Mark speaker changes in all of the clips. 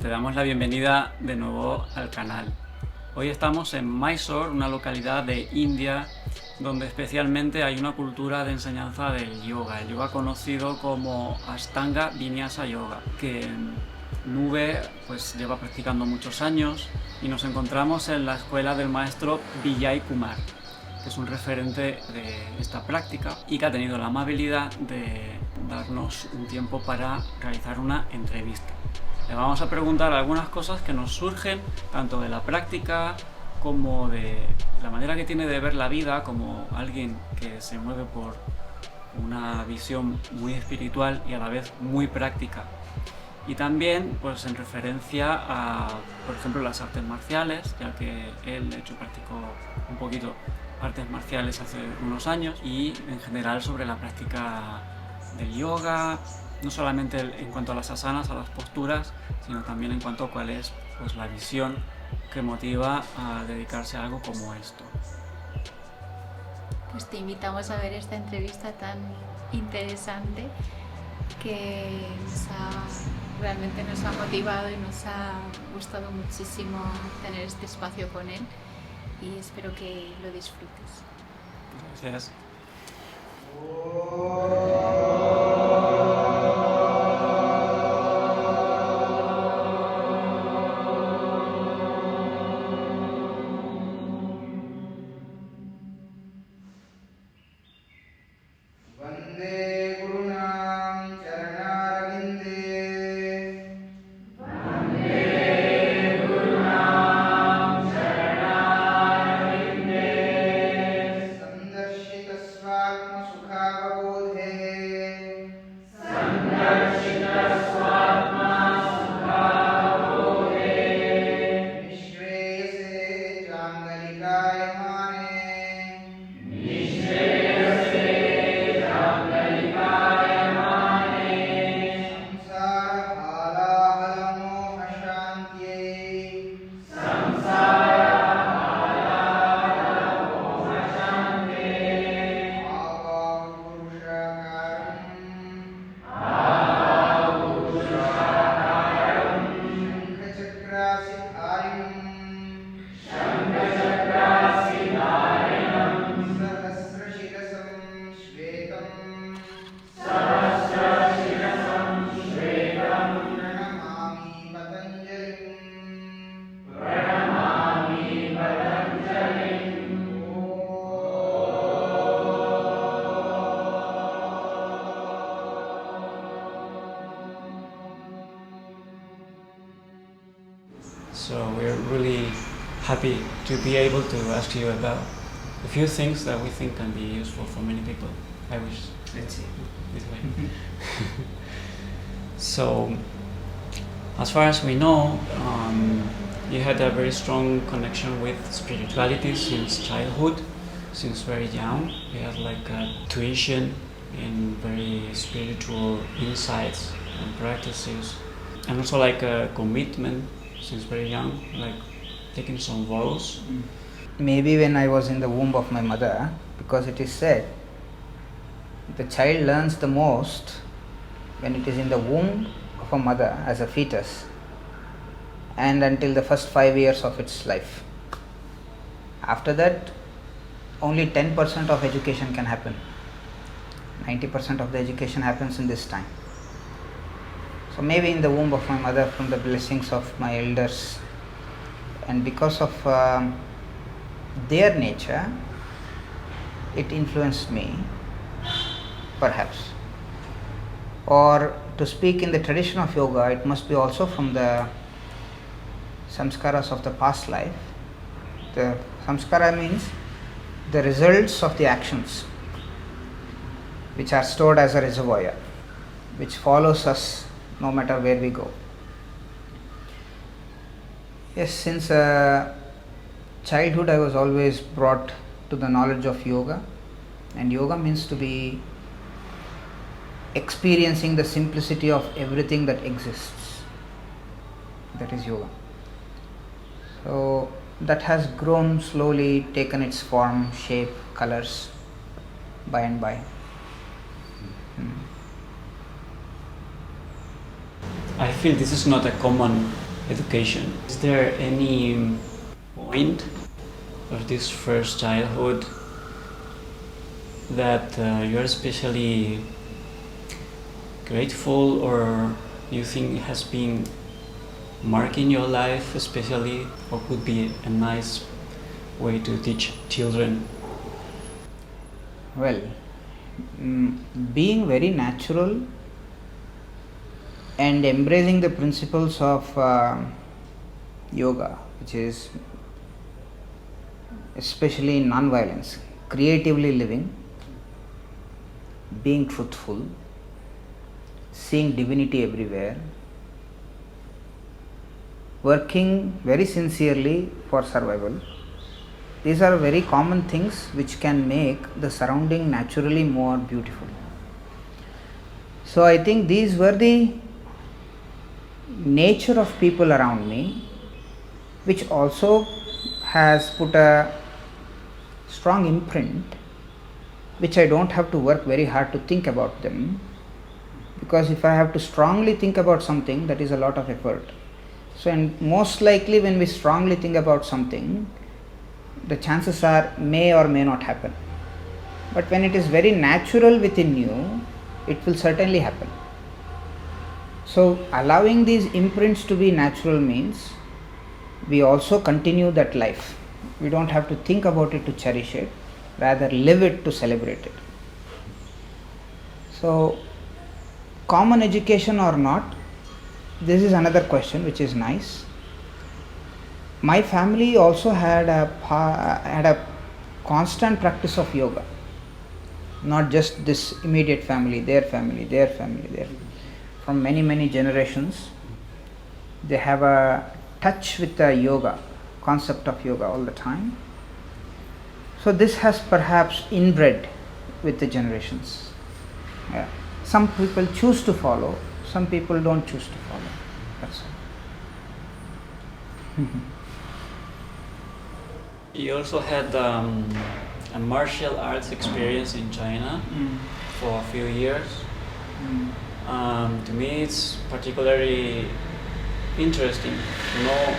Speaker 1: Te damos la bienvenida de nuevo al canal. Hoy estamos en Mysore, una localidad de India, donde especialmente hay una cultura de enseñanza del yoga, el yoga conocido como Ashtanga Vinyasa Yoga, que Nube pues lleva practicando muchos años y nos encontramos en la escuela del maestro Vijay Kumar, que es un referente de esta práctica y que ha tenido la amabilidad de darnos un tiempo para realizar una entrevista. Le vamos a preguntar algunas cosas que nos surgen tanto de la práctica como de la manera que tiene de ver la vida como alguien que se mueve por una visión muy espiritual y a la vez muy práctica. Y también pues en referencia a, por ejemplo, las artes marciales, ya que él de hecho practicó un poquito artes marciales hace unos años, y en general sobre la práctica del yoga, no solamente en cuanto a las asanas, a las posturas, sino también en cuanto a cuál es pues, la visión que motiva a dedicarse a algo como esto.
Speaker 2: Pues te invitamos a ver esta entrevista tan interesante que realmente nos ha motivado y nos ha gustado muchísimo tener este espacio con él y espero que lo disfrutes.
Speaker 1: Gracias. So we're really happy to be able to ask you about a few things that we think can be useful for many people. I wish let's see this way. So, as far as we know, you had a very strong connection with spirituality since childhood, since very young. You had like a tuition in very spiritual insights and practices, and also like a commitment since very young, like taking some vows.
Speaker 3: Maybe when I was in the womb of my mother, because it is said the child learns the most when it is in the womb of a mother as a fetus and until the first 5 years of its life. After that, only 10% of education can happen. 90% of the education happens in this time. So maybe in the womb of my mother, from the blessings of my elders, and because of their nature, it influenced me, perhaps. Or to speak in the tradition of yoga, it must be also from the samskaras of the past life. The samskara means the results of the actions which are stored as a reservoir, which follows us no matter where we go. Yes, since childhood I was always brought to the knowledge of yoga, and yoga means to be experiencing the simplicity of everything that exists. That is yoga. So that has grown slowly, taken its form, shape, colors by and by.
Speaker 1: I feel this is not a common education. Is there any point of this first childhood that you're especially grateful, or you think has been marking your life especially, or could be a nice way to teach children?
Speaker 3: Well, being very natural and embracing the principles of yoga, which is especially non-violence, creatively living, being truthful, seeing divinity everywhere, working very sincerely for survival. These are very common things which can make the surrounding naturally more beautiful. So I think these were the nature of people around me, which also has put a strong imprint, which I don't have to work very hard to think about them, because if I have to strongly think about something, that is a lot of effort. So, and most likely when we strongly think about something, the chances are may or may not happen. But when it is very natural within you, it will certainly happen. So allowing these imprints to be natural means we also continue that life. We don't have to think about it to cherish it, rather live it to celebrate it. So common education or not, this is another question which is nice. My family also had a constant practice of yoga, not just this immediate family, their family, their family, their family. From many generations, they have a touch with the yoga, concept of yoga all the time. So this has perhaps inbred with the generations. Yeah. Some people choose to follow, some people don't choose to follow. That's all.
Speaker 1: You also had a martial arts experience in China for a few years. To me, it's particularly interesting to know,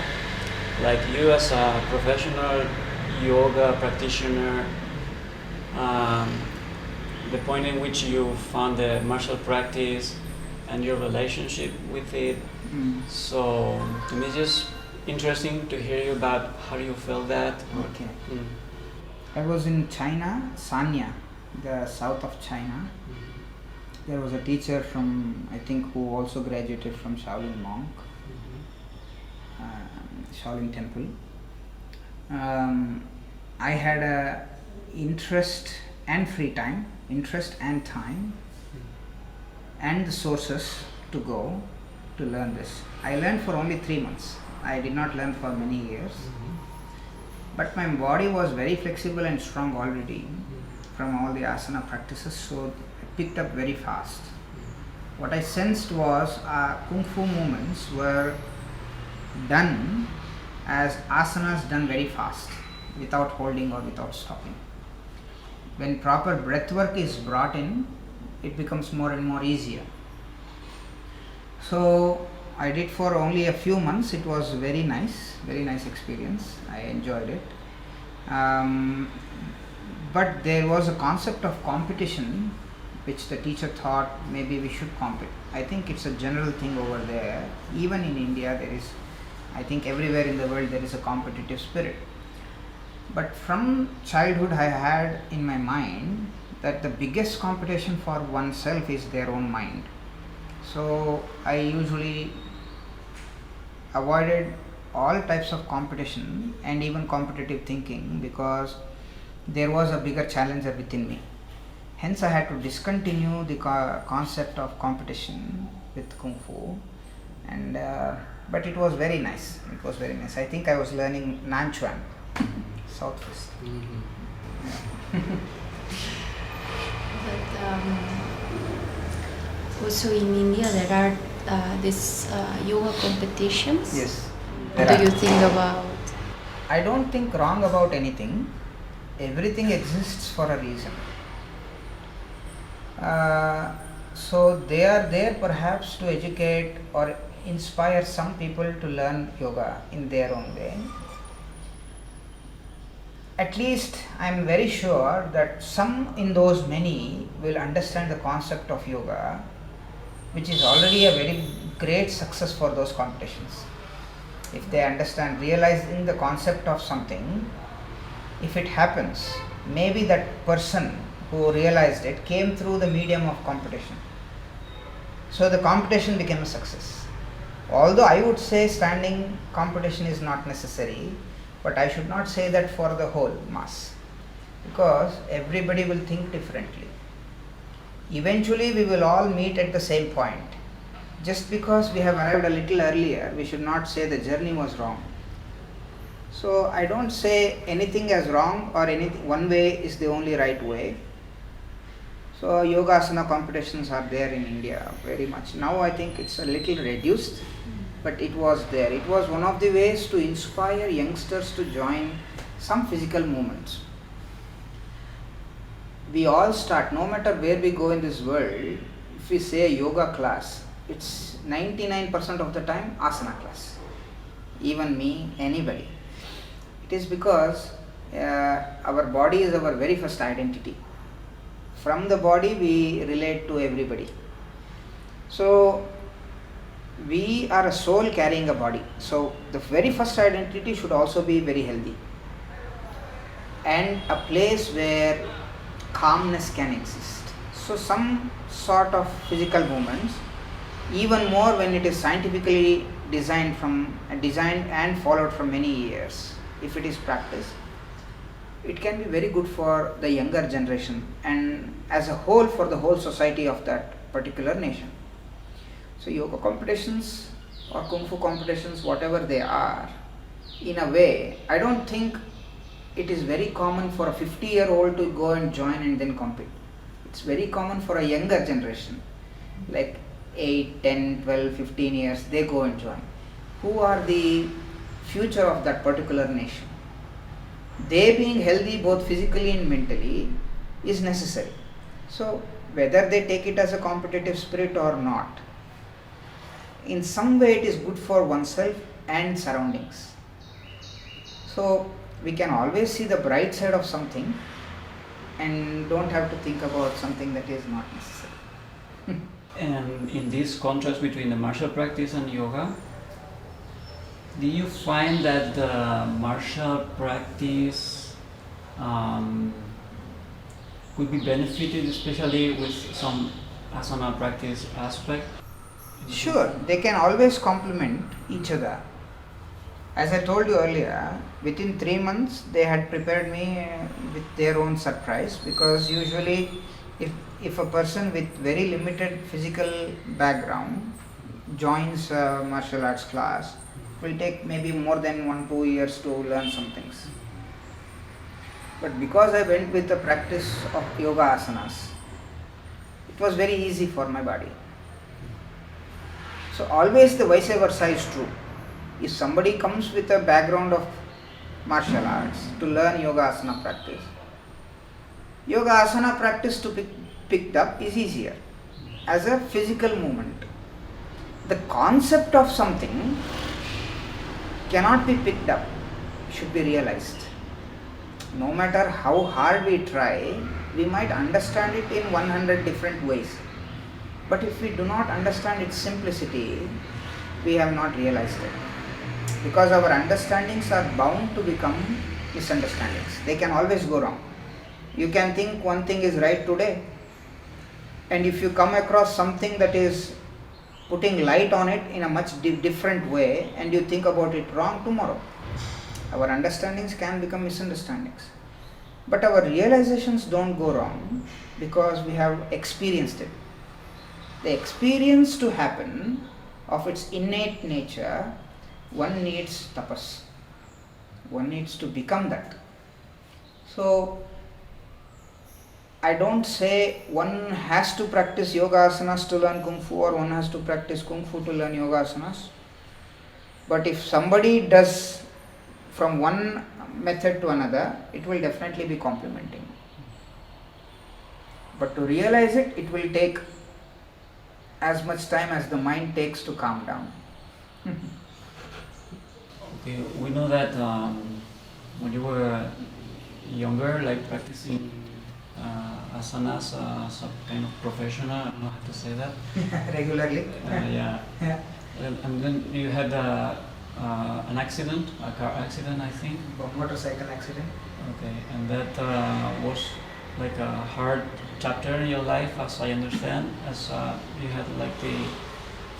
Speaker 1: like you as a professional yoga practitioner, the point in which you found the martial practice and your relationship with it. So to me, it's just interesting to hear you about how you felt that.
Speaker 3: Okay. I was in China, Sanya, the south of China. There was a teacher from, I think, who also graduated from Shaolin monk, Shaolin temple. I had a interest and free time, interest and time, and the sources to go to learn this. I learned for only 3 months. I did not learn for many years. But my body was very flexible and strong already from all the asana practices, so I picked up very fast. What I sensed was Kung Fu movements were done as asanas done very fast, without holding or without stopping. When proper breath work is brought in, it becomes more and more easier. So I did for only a few months. It was very nice experience. I enjoyed it. But there was a concept of competition which the teacher thought maybe we should compete. I think it's a general thing over there. Even in India there is, I think everywhere in the world there is a competitive spirit. But from childhood I had in my mind that the biggest competition for oneself is their own mind. So I usually avoided all types of competition and even competitive thinking, because there was a bigger challenger within me. Hence I had to discontinue the concept of competition with Kung Fu, and but it was very nice. It was very nice. I think I was learning Nanchuan, Southwest.
Speaker 2: But also in India there are these yoga competitions.
Speaker 3: Yes.
Speaker 2: What do you think about?
Speaker 3: I don't think wrong about anything. Everything exists for a reason. So they are there perhaps to educate or inspire some people to learn yoga in their own way. At least I am very sure that some in those many will understand the concept of yoga, which is already a very great success for those competitions. If they understand, realizing the concept of something, if it happens, maybe that person who realized it came through the medium of competition. So the competition became a success. Although I would say standing competition is not necessary, but I should not say that for the whole mass, because everybody will think differently. Eventually we will all meet at the same point. Just because we have arrived a little earlier, we should not say the journey was wrong. So I don't say anything as wrong or anything one way is the only right way. So yogasana competitions are there in India very much. Now I think it's a little reduced, but it was there. It was one of the ways to inspire youngsters to join some physical movements. We all start, no matter where we go in this world, if we say a yoga class, it's 99% of the time asana class. Even me, anybody. It is because our body is our very first identity. From the body we relate to everybody. So we are a soul carrying a body. So the very first identity should also be very healthy. And a place where calmness can exist. So some sort of physical movements, even more when it is scientifically designed and followed from many years, if it is practiced, it can be very good for the younger generation and as a whole for the whole society of that particular nation. So yoga competitions or kung fu competitions, whatever they are, in a way, I don't think it is very common for a 50-year-old to go and join and then compete. It's very common for a younger generation, like 8, 10, 12, 15 years, they go and join. Who are the future of that particular nation? They being healthy both physically and mentally is necessary. So whether they take it as a competitive spirit or not, in some way it is good for oneself and surroundings. So we can always see the bright side of something and don't have to think about something that is not necessary.
Speaker 1: And in this contrast between the martial practice and yoga, do you find that the martial practice could be benefited, especially with some asana practice aspect?
Speaker 3: Sure, they can always complement each other. As I told you earlier, within 3 months they had prepared me with their own surprise, because usually if a person with very limited physical background joins a martial arts class, it will take maybe more than 1-2 years to learn some things. But because I went with the practice of yoga asanas, it was very easy for my body. So always the vice versa is true. If somebody comes with a background of martial arts to learn yoga asana practice, yoga asana practice to be picked up is easier as a physical movement. The concept of something cannot be picked up, should be realized. No matter how hard we try, we might understand it in 100 different ways. But if we do not understand its simplicity, we have not realized it. Because our understandings are bound to become misunderstandings. They can always go wrong. You can think one thing is right today, and if you come across something that is putting light on it in a much different way, and you think about it wrong tomorrow, our understandings can become misunderstandings. But our realizations don't go wrong because we have experienced it. The experience to happen of its innate nature, one needs tapas. One needs to become that. So I don't say one has to practice yoga asanas to learn kung fu, or one has to practice kung fu to learn yoga asanas. But if somebody does from one method to another, it will definitely be complementing. But to realize it, it will take as much time as the mind takes to calm down.
Speaker 1: Okay, we know that when you were younger, like practicing asanas as a kind of professional, I don't know how to say that.
Speaker 3: Regularly.
Speaker 1: Yeah.
Speaker 3: Yeah.
Speaker 1: And then you had an accident, a car accident, I think.
Speaker 3: Motorcycle accident.
Speaker 1: Okay, and that was like a hard chapter in your life, as I understand, as you had like the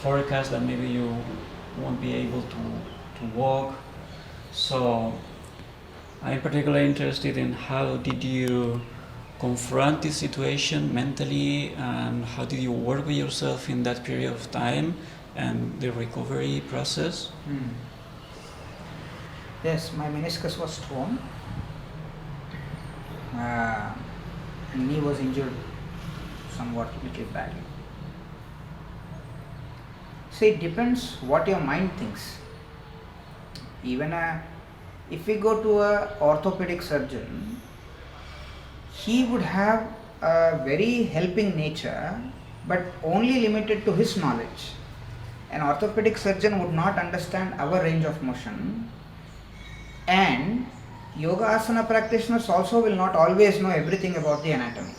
Speaker 1: forecast that maybe you won't be able to walk. So I'm particularly interested in how did you confront this situation mentally, and how did you work with yourself in that period of time and the recovery process?
Speaker 3: Yes, my meniscus was torn. And knee was injured somewhat little badly. So it depends what your mind thinks. Even if we go to a orthopedic surgeon, he would have a very helping nature, but only limited to his knowledge. An orthopedic surgeon would not understand our range of motion, and yoga asana practitioners also will not always know everything about the anatomy.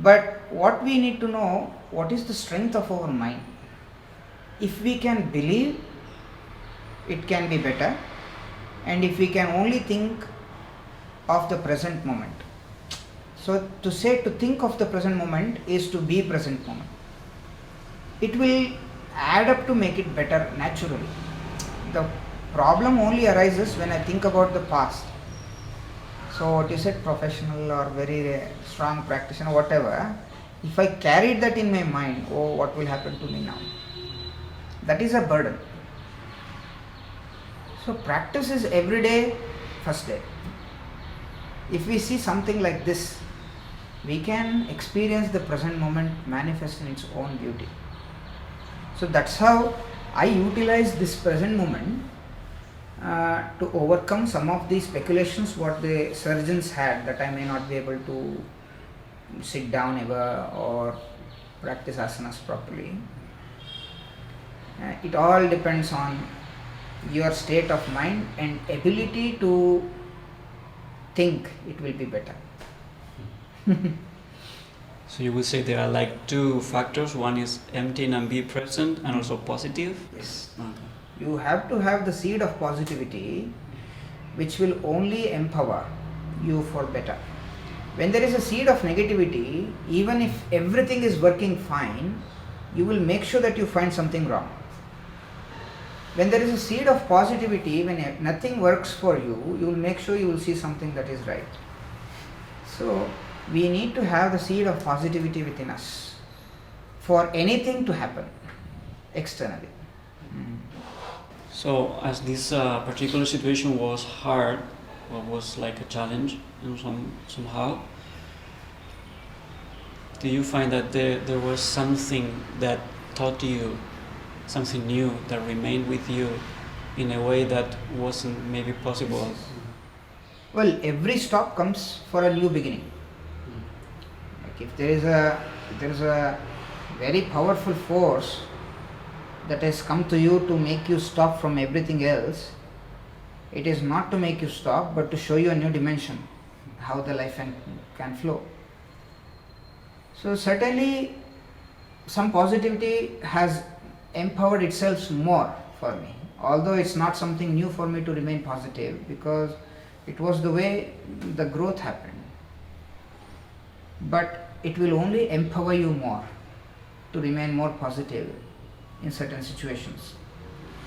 Speaker 3: But what we need to know, what is the strength of our mind? If we can believe, it can be better, and if we can only think of the present moment. So to say to think of the present moment is to be present moment. It will add up to make it better naturally. The problem only arises when I think about the past. So what you said, professional or very strong practitioner, whatever, if I carried that in my mind, oh, what will happen to me now? That is a burden. So practice is every day, first day. If we see something like this, we can experience the present moment manifest in its own beauty. So that's how I utilize this present moment to overcome some of the speculations what the surgeons had, that I may not be able to sit down ever or practice asanas properly. It all depends on your state of mind and ability to think it will be better.
Speaker 1: So you would say there are like two factors. One is empty and be present, and also positive.
Speaker 3: Yes.
Speaker 1: Okay.
Speaker 3: You have to have the seed of positivity, which will only empower you for better. When there is a seed of negativity, even if everything is working fine, you will make sure that you find something wrong. When there is a seed of positivity, when nothing works for you, you will make sure you will see something that is right. So we need to have the seed of positivity within us for anything to happen externally.
Speaker 1: So as this particular situation was hard, or was like a challenge somehow, do you find that there was something that taught you something new that remained with you in a way that wasn't maybe possible?
Speaker 3: Well, every stop comes for a new beginning. Like if there is a very powerful force that has come to you to make you stop from everything else, it is not to make you stop, but to show you a new dimension, how the life can flow. So certainly some positivity has empowered itself more for me, although it's not something new for me to remain positive, because it was the way the growth happened. But it will only empower you more to remain more positive in certain situations.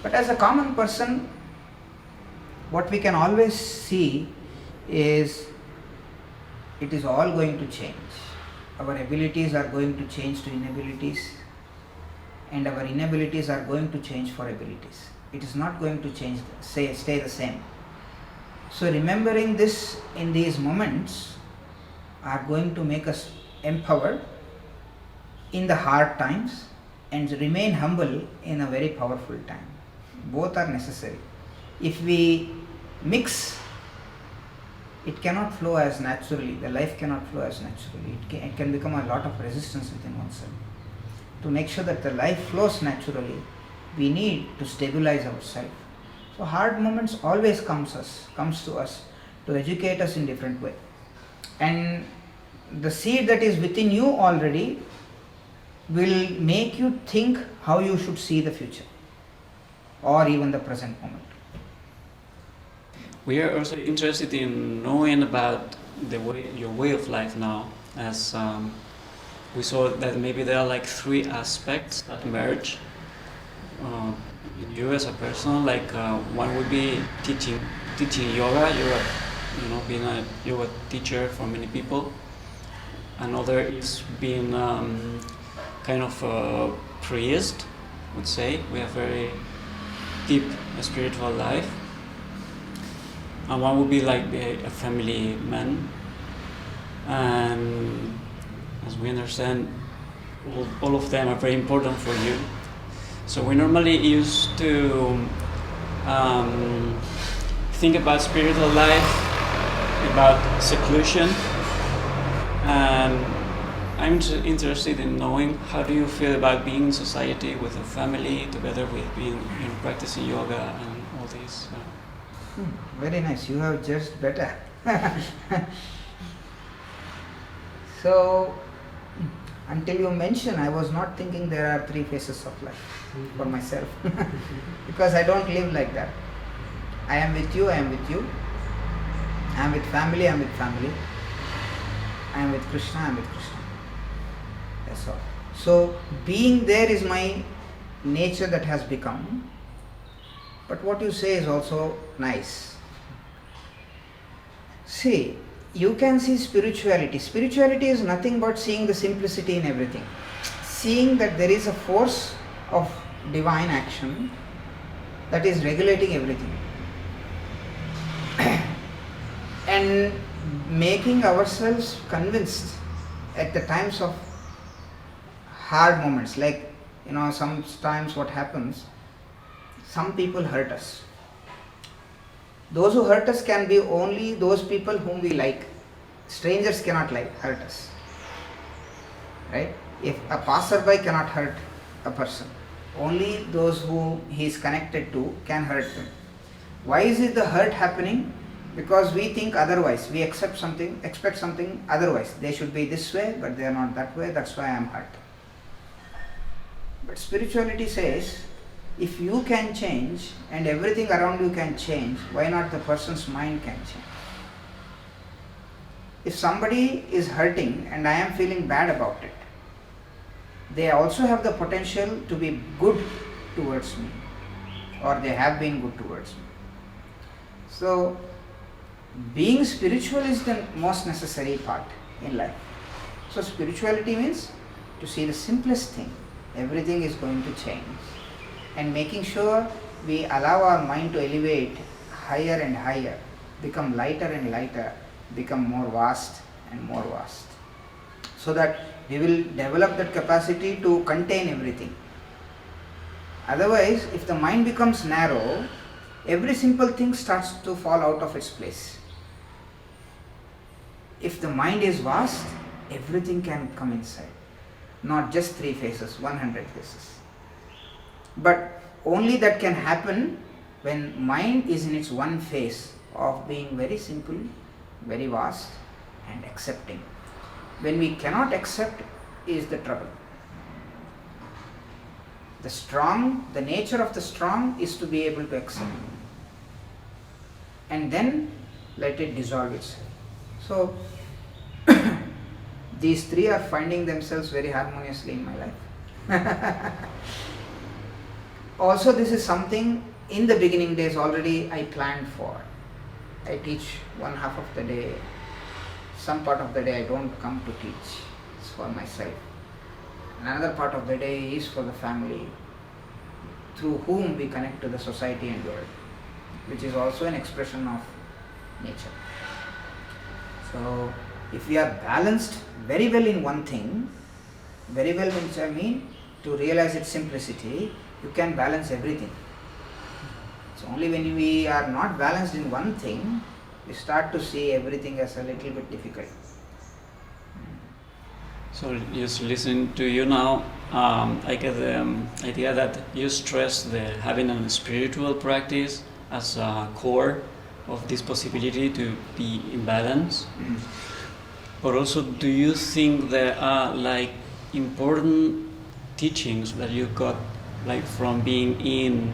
Speaker 3: But as a common person, what we can always see is it is all going to change. Our abilities are going to change to inabilities, and our inabilities are going to change for abilities. It is not going to change, stay the same. So remembering this in these moments are going to make us empowered in the hard times and remain humble in a very powerful time. Both are necessary. If we mix, it cannot flow as naturally. The life cannot flow as naturally. It can become a lot of resistance within oneself. To make sure that the life flows naturally, we need to stabilize ourselves. So hard moments always comes to us to educate us in different way. And the seed that is within you already will make you think how you should see the future or even the present moment.
Speaker 1: We are also interested in knowing about your way of life now, as we saw that maybe there are like 3 aspects that merge in you as a person. Like one would be teaching yoga. You're being a yoga teacher for many people. Another is being kind of a priest, I would say. We have very deep spiritual life. And one would be like a family man. And as we understand, all of them are very important for you. So we normally used to think about spiritual life, about seclusion, and I'm interested in knowing how do you feel about being in society with a family, together with being practicing yoga and all these.
Speaker 3: Very nice. You have just better. So, until you mentioned, I was not thinking there are 3 phases of life for myself because I don't live like that. I am with you, I am with you. I am with family, I am with family. I am with Krishna, I am with Krishna. That's all. So, being there is my nature that has become. But what you say is also nice. See, you can see spirituality. Spirituality is nothing but seeing the simplicity in everything. Seeing that there is a force of divine action that is regulating everything. And making ourselves convinced at the times of hard moments. Like, sometimes what happens, some people hurt us. Those who hurt us can be only those people whom we like. Strangers cannot hurt us. Right? If a passerby cannot hurt a person, only those who he is connected to can hurt them. Why is it the hurt happening? Because we think otherwise. We expect something otherwise. They should be this way, but they are not that way. That's why I am hurt. But spirituality says, if you can change and everything around you can change, why not the person's mind can change? If somebody is hurting and I am feeling bad about it, they also have the potential to be good towards me, or they have been good towards me. So, being spiritual is the most necessary part in life. So, spirituality means to see the simplest thing. Everything is going to change. And making sure we allow our mind to elevate higher and higher, become lighter and lighter, become more vast and more vast. So that we will develop that capacity to contain everything. Otherwise, if the mind becomes narrow, every simple thing starts to fall out of its place. If the mind is vast, everything can come inside. Not just 3 phases, 100 phases. But only that can happen when mind is in its one phase of being very simple, very vast and accepting. When we cannot accept is the trouble. The nature of the strong is to be able to accept. And then let it dissolve itself. So, these 3 are finding themselves very harmoniously in my life. Also, this is something in the beginning days already I planned for. I teach 1/2 of the day. Some part of the day I don't come to teach. It's for myself. Another part of the day is for the family, through whom we connect to the society and world, which is also an expression of nature. So, if we are balanced very well in one thing, very well which I mean to realize its simplicity, you can balance everything. It's only when we are not balanced in one thing, we start to see everything as a little bit difficult.
Speaker 1: So just listen to you now, I get the idea that you stress the having a spiritual practice as a core of this possibility to be in balance. But also, do you think there are like important teachings that you got like from being in,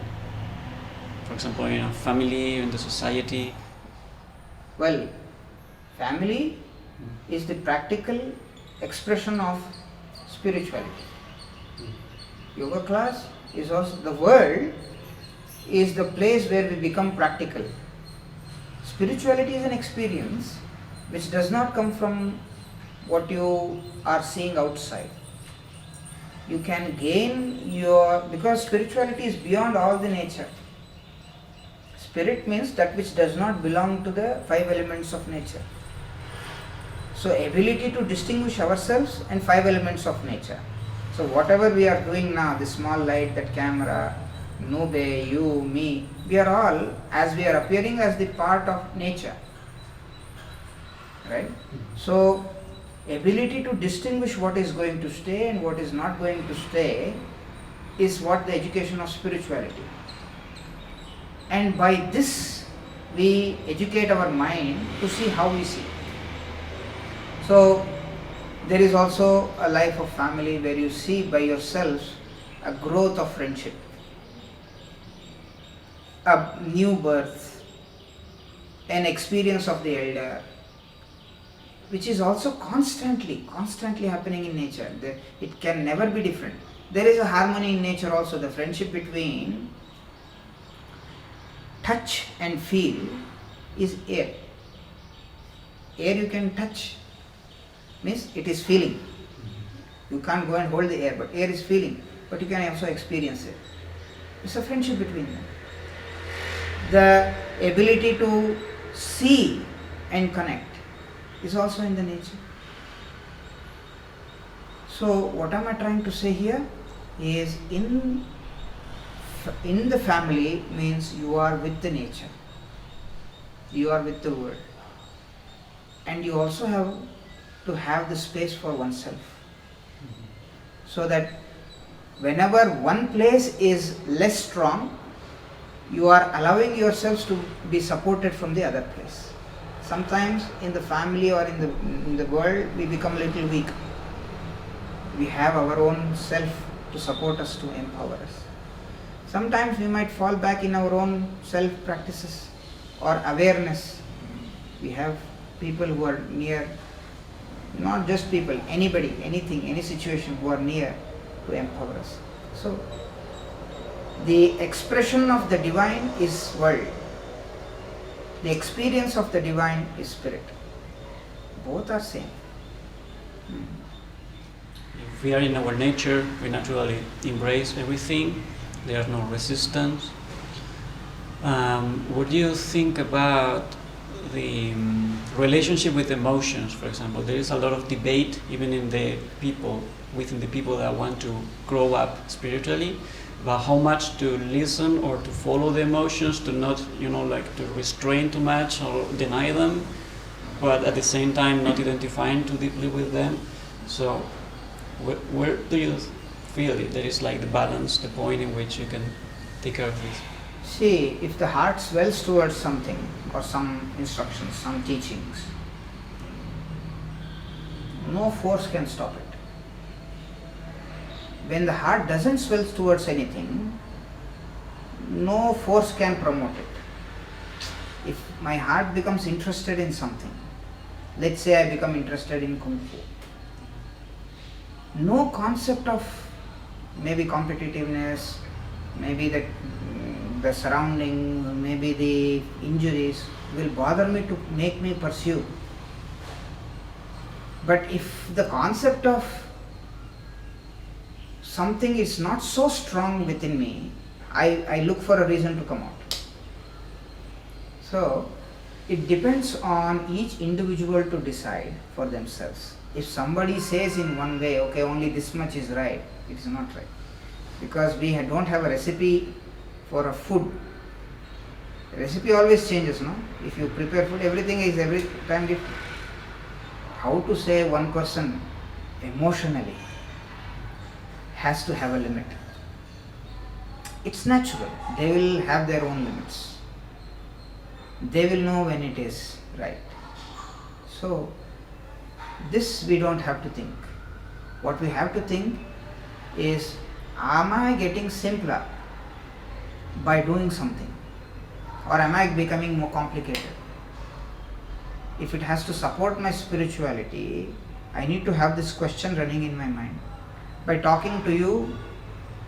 Speaker 1: for example, in a family, in the society?
Speaker 3: Well, family is the practical expression of spirituality. Yoga class is also, the world is the place where we become practical. Spirituality is an experience which does not come from what you are seeing outside. You can gain because spirituality is beyond all the nature. Spirit means that which does not belong to the 5 elements of nature. So ability to distinguish ourselves and 5 elements of nature. So whatever we are doing now, the small light, that camera, Nube, you, me, we are all, as we are appearing as the part of nature. Right? So ability to distinguish what is going to stay and what is not going to stay is what the education of spirituality. And by this we educate our mind to see how we see. So there is also a life of family where you see by yourself a growth of friendship, a new birth, an experience of the elder, which is also constantly happening in nature. It can never be different. There is a harmony in nature also. The friendship between touch and feel is air. Air you can touch, means it is feeling. You can't go and hold the air, but air is feeling. But you can also experience it. It's a friendship between them. The ability to see and connect is also in the nature. So what am I trying to say here is in the family means you are with the nature, you are with the world, and you also have to have the space for oneself, so that whenever one place is less strong, you are allowing yourselves to be supported from the other place. Sometimes in the family or in the world we become a little weak. We have our own self to support us, to empower us. Sometimes we might fall back in our own self practices or awareness. We have people who are near, not just people, anybody, anything, any situation who are near to empower us. So the expression of the divine is world. The experience of the divine is spirit. Both are same.
Speaker 1: If we are in our nature, we naturally embrace everything. There is no resistance. What do you think about the relationship with emotions, for example? There is a lot of debate even in the people, within the people that want to grow up spiritually, about how much to listen or to follow the emotions, to not, to restrain too much or deny them, but at the same time not identifying too deeply with them. So where do you feel it? There is like the balance, the point in which you can take care of this?
Speaker 3: See, if the heart swells towards something or some instructions, some teachings, no force can stop it. When the heart doesn't swell towards anything, no force can promote it. If my heart becomes interested in something, let's say I become interested in Kung Fu, no concept of maybe competitiveness, maybe the surrounding, maybe the injuries will bother me to make me pursue. But if the concept of something is not so strong within me, I look for a reason to come out. So it depends on each individual to decide for themselves. If somebody says in one way, okay, only this much is right, it is not right. Because we don't have a recipe for a food. The recipe always changes, no? If you prepare food, everything is every time different. How to say one person emotionally has to have a limit. It's natural. They will have their own limits. They will know when it is right. So, this we don't have to think. What we have to think is, am I getting simpler by doing something? Or am I becoming more complicated? If it has to support my spirituality, I need to have this question running in my mind. By talking to you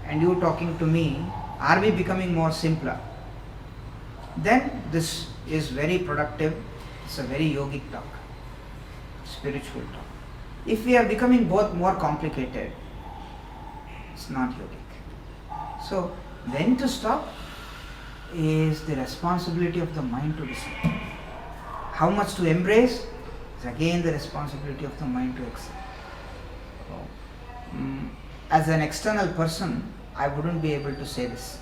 Speaker 3: and you talking to me, are we becoming more simpler? Then this is very productive. It's a very yogic talk, spiritual talk. If we are becoming both more complicated, it's not yogic. So when to stop is the responsibility of the mind to decide. How much to embrace is again the responsibility of the mind to accept. As an external person, I wouldn't be able to say this.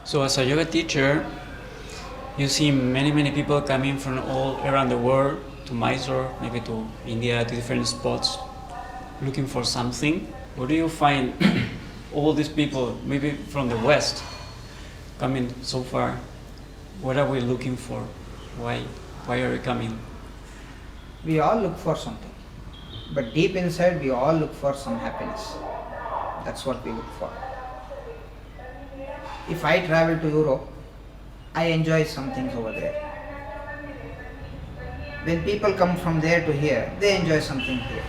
Speaker 1: So as a yoga teacher, you see many people coming from all around the world to Mysore, maybe to India, to different spots, looking for something. Where do you find all these people, maybe from the West, coming so far? What are we looking for? Why are we coming?
Speaker 3: We all look for something, but deep inside we all look for some happiness. That's what we look for. If I travel to Europe, I enjoy some things over there. When people come from there to here, they enjoy something here.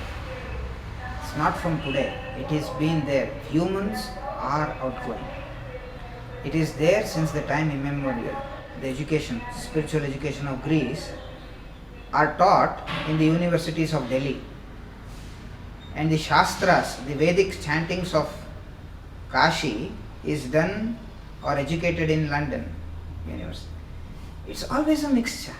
Speaker 3: It's not from today. It has been there. Humans are outgoing. It is there since the time immemorial. The education, spiritual education of Greece are taught in the universities of Delhi. And the Shastras, the Vedic chantings of Kashi is done or educated in London University. It's always a mixture.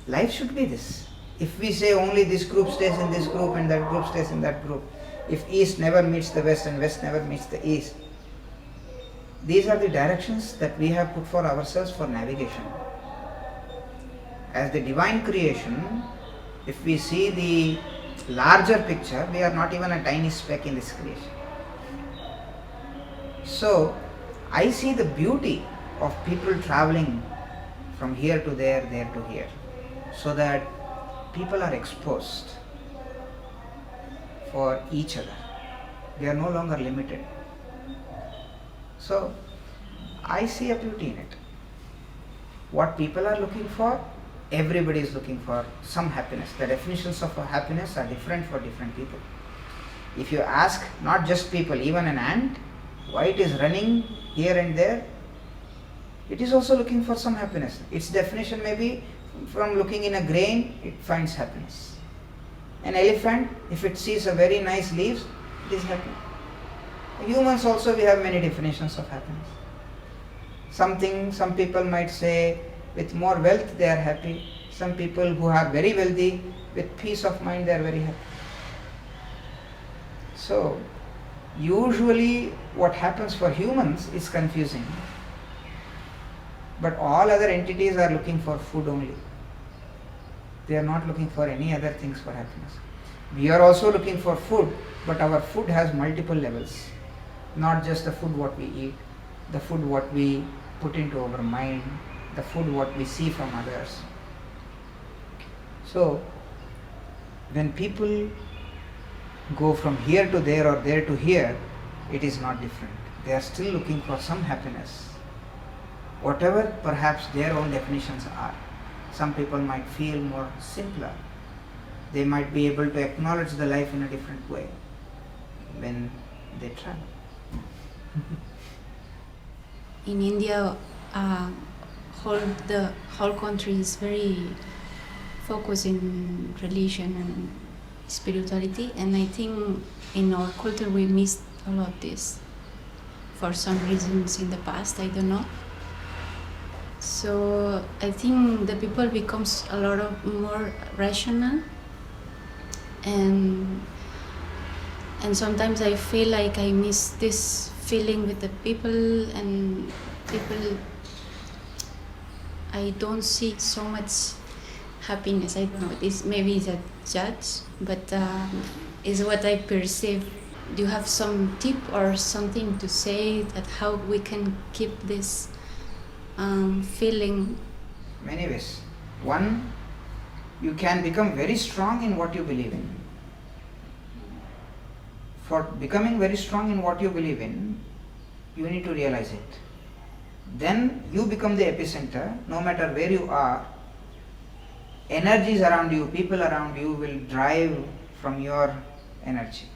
Speaker 3: Life should be this. If we say only this group stays in this group and that group stays in that group, if East never meets the West and West never meets the East, these are the directions that we have put for ourselves for navigation. As the divine creation, if we see the larger picture, we are not even a tiny speck in this creation. So, I see the beauty of people traveling from here to there to here, so that people are exposed for each other. They are no longer limited. So, I see a beauty in it. What people are looking for, everybody is looking for some happiness. The definitions of happiness are different for different people. If you ask not just people, even an ant, why it is running here and there, it is also looking for some happiness. Its definition may be from looking in a grain, it finds happiness. An elephant, if it sees a very nice leaves, it is happy. Humans also, we have many definitions of happiness. Some people might say with more wealth they are happy. Some people who are very wealthy, with peace of mind, they are very happy. So, usually what happens for humans is confusing. But all other entities are looking for food only. They are not looking for any other things for happiness. We are also looking for food, but our food has multiple levels. Not just the food what we eat, the food what we put into our mind, the food what we see from others. So, when people go from here to there or there to here, it is not different. They are still looking for some happiness. Whatever perhaps their own definitions are. Some people might feel more simpler. They might be able to acknowledge the life in a different way when they travel.
Speaker 2: In India, the whole country is very focused in religion and spirituality, and I think in our culture we missed a lot this for some reasons in the past, I don't know. So I think the people becomes a lot of more rational, and sometimes I feel like I miss this feeling with the people, I don't see so much happiness. I don't know. This maybe is a judge, but is what I perceive. Do you have some tip or something to say that how we can keep this feeling?
Speaker 3: Many ways. One, you can become very strong in what you believe in. For becoming very strong in what you believe in, you need to realize it. Then you become the epicenter. No matter where you are, energies around you, people around you will drive from your energy,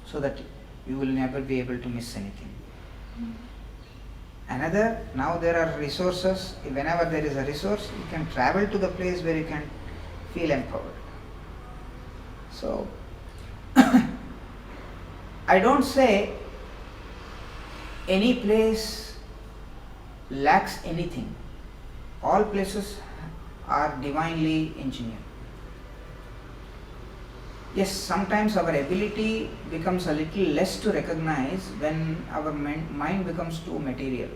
Speaker 3: so that you will never be able to miss anything. Another, now there are resources. Whenever there is a resource, you can travel to the place where you can feel empowered. So, I don't say any place lacks anything. All places are divinely engineered. Yes, sometimes our ability becomes a little less to recognize when our mind becomes too material.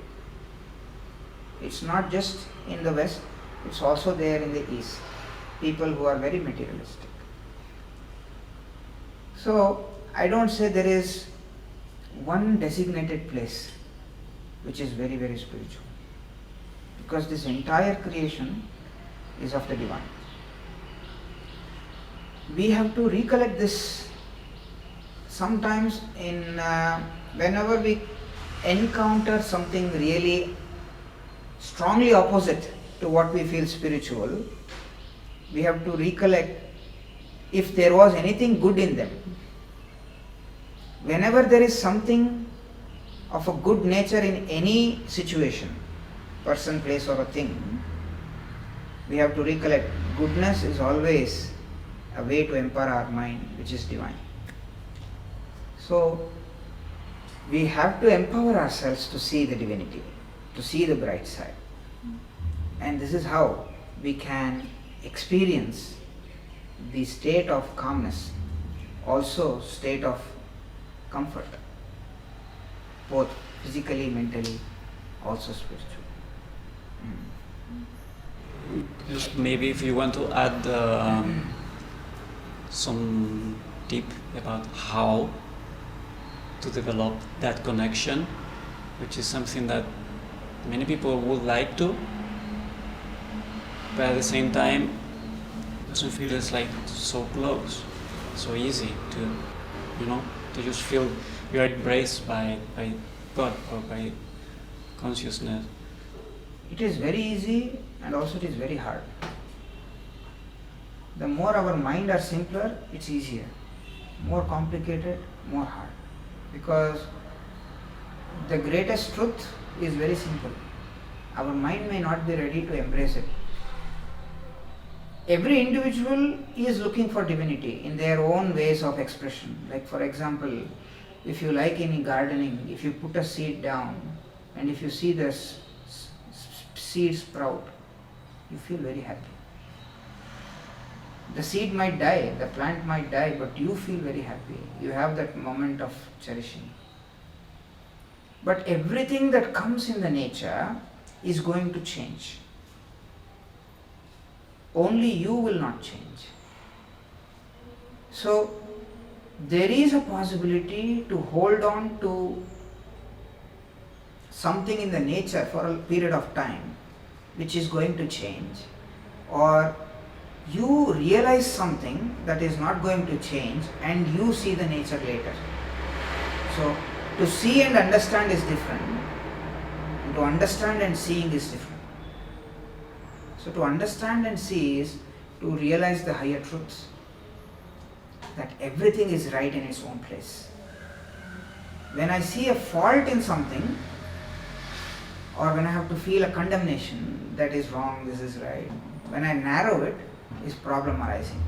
Speaker 3: It's not just in the West, it's also there in the East. People who are very materialistic. So, I don't say there is one designated place which is very, very spiritual. Because this entire creation is of the divine. We have to recollect this sometimes whenever we encounter something really strongly opposite to what we feel spiritual. We have to recollect if there was anything good in them. Whenever there is something of a good nature in any situation, person, place or a thing, we have to recollect goodness is always a way to empower our mind, which is divine. So, we have to empower ourselves to see the divinity, to see the bright side. And this is how we can experience the state of calmness, also state of comfort, both physically, mentally, also spiritually.
Speaker 1: Maybe if you want to add some tip about how to develop that connection, which is something that many people would like to, but at the same time doesn't feel it's like so close, so easy to just feel you are embraced by God or by consciousness.
Speaker 3: It is very easy and also it is very hard. The more our mind are simpler, it's easier. More complicated, more hard. Because the greatest truth is very simple. Our mind may not be ready to embrace it. Every individual is looking for divinity in their own ways of expression. Like for example, if you like any gardening, if you put a seed down and if you see the seed sprout, you feel very happy. The seed might die, the plant might die, but you feel very happy. You have that moment of cherishing. But everything that comes in the nature is going to change. Only you will not change. So, there is a possibility to hold on to something in the nature for a period of time which is going to change, or you realize something that is not going to change and you see the nature later. So, to see and understand is different, and to understand and seeing is different. So, to understand and see is to realize the higher truths, that everything is right in its own place. When I see a fault in something, or when I have to feel a condemnation, that is wrong, this is right, when I narrow it, is problem arising.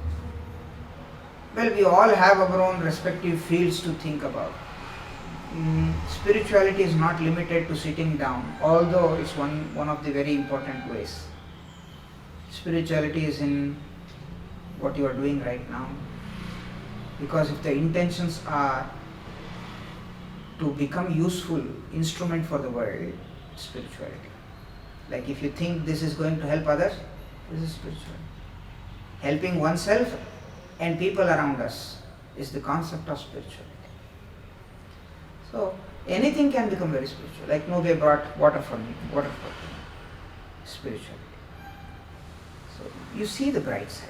Speaker 3: Well, we all have our own respective fields to think about. Spirituality is not limited to sitting down, although it's one of the very important ways. Spirituality is in what you are doing right now. Because if the intentions are to become useful instrument for the world, spirituality. Like if you think this is going to help others, This is spirituality. Helping oneself and people around us is the concept of spirituality. So anything can become very spiritual. Like Nube brought water for me, spirituality. So you see the bright side.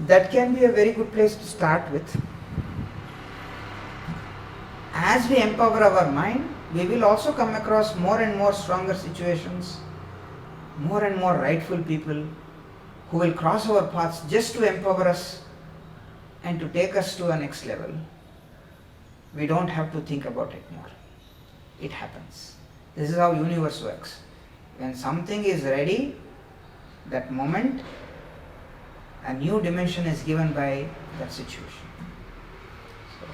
Speaker 3: That can be a very good place to start with. As we empower our mind, we will also come across more and more stronger situations, more and more rightful people who will cross our paths just to empower us and to take us to a next level. We don't have to think about it more. It happens. This is how universe works. When something is ready, that moment, a new dimension is given by that situation. So,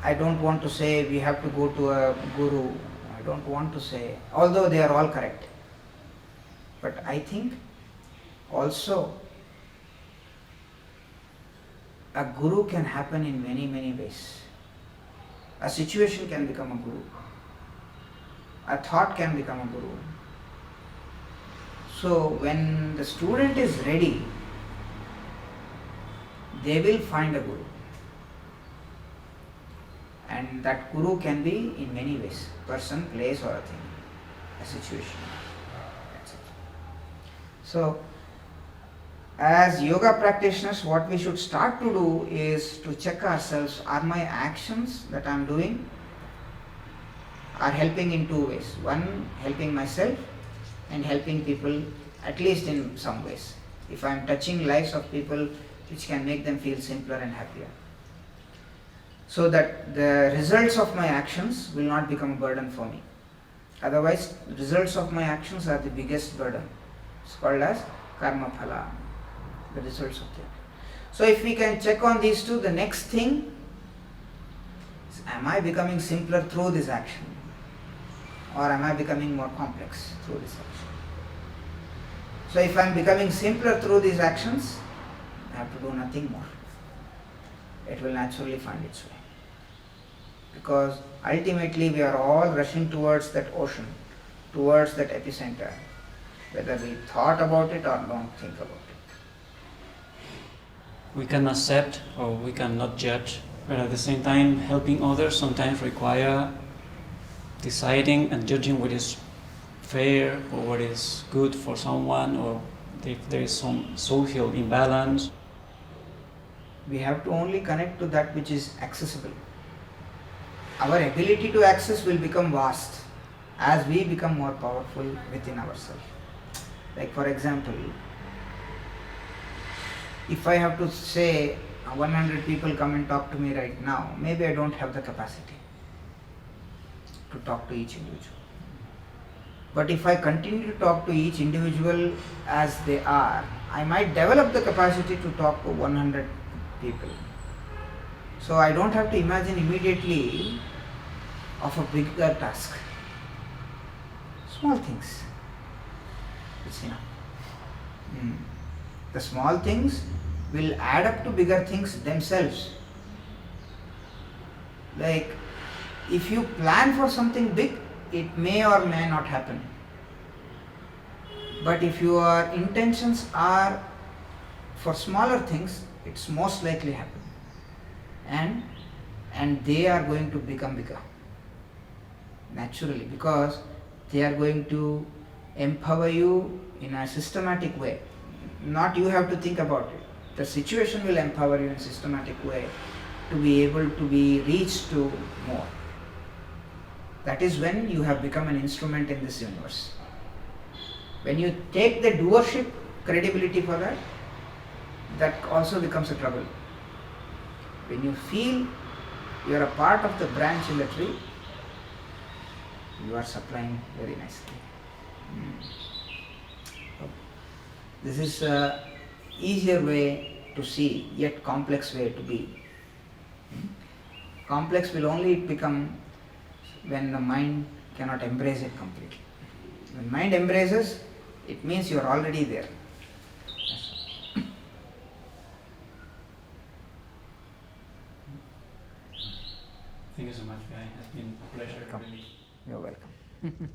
Speaker 3: I don't want to say we have to go to a guru. I don't want to say, although they are all correct. But I think also a guru can happen in many, many ways. A situation can become a guru. A thought can become a guru. So when the student is ready, they will find a guru. And that guru can be in many ways. Person, place or a thing, a situation. That's it. So as yoga practitioners, what we should start to do is to check ourselves, are my actions that I am doing are helping in two ways. One, helping myself and helping people, at least in some ways. If I am touching lives of people, which can make them feel simpler and happier. So that the results of my actions will not become a burden for me. Otherwise, the results of my actions are the biggest burden. It's called as karma phala, the results of them. So if we can check on these two, the next thing is, am I becoming simpler through this action? Or am I becoming more complex through this action? So if I am becoming simpler through these actions, I have to do nothing more. It will naturally find its way. Because ultimately we are all rushing towards that ocean, towards that epicenter, whether we thought about it or don't think about it.
Speaker 1: We can accept or we cannot judge, but at the same time helping others sometimes require deciding and judging what is fair or what is good for someone, or if there is some social imbalance.
Speaker 3: We have to only connect to that which is accessible. Our ability to access will become vast as we become more powerful within ourselves. Like for example, if I have to say 100 people come and talk to me right now, maybe I don't have the capacity to talk to each individual. But if I continue to talk to each individual as they are, I might develop the capacity to talk to 100 people. So I don't have to imagine immediately of a bigger task. Small things. It's enough. The small things will add up to bigger things themselves. Like if you plan for something big, it may or may not happen. But if your intentions are for smaller things, it's most likely happen. And they are going to become bigger. Naturally, because they are going to empower you in a systematic way. Not you have to think about it. The situation will empower you in a systematic way to be able to be reached to more. That is when you have become an instrument in this universe. When you take the doership credibility for that, that also becomes a trouble. When you feel you are a part of the branch in the tree, you are supplying very nicely. This is an easier way to see, yet complex way to be. Complex will only become when the mind cannot embrace it completely. When mind embraces, it means you are already there.
Speaker 1: Thank you so much, Vijay. It's been a pleasure.
Speaker 3: You're welcome.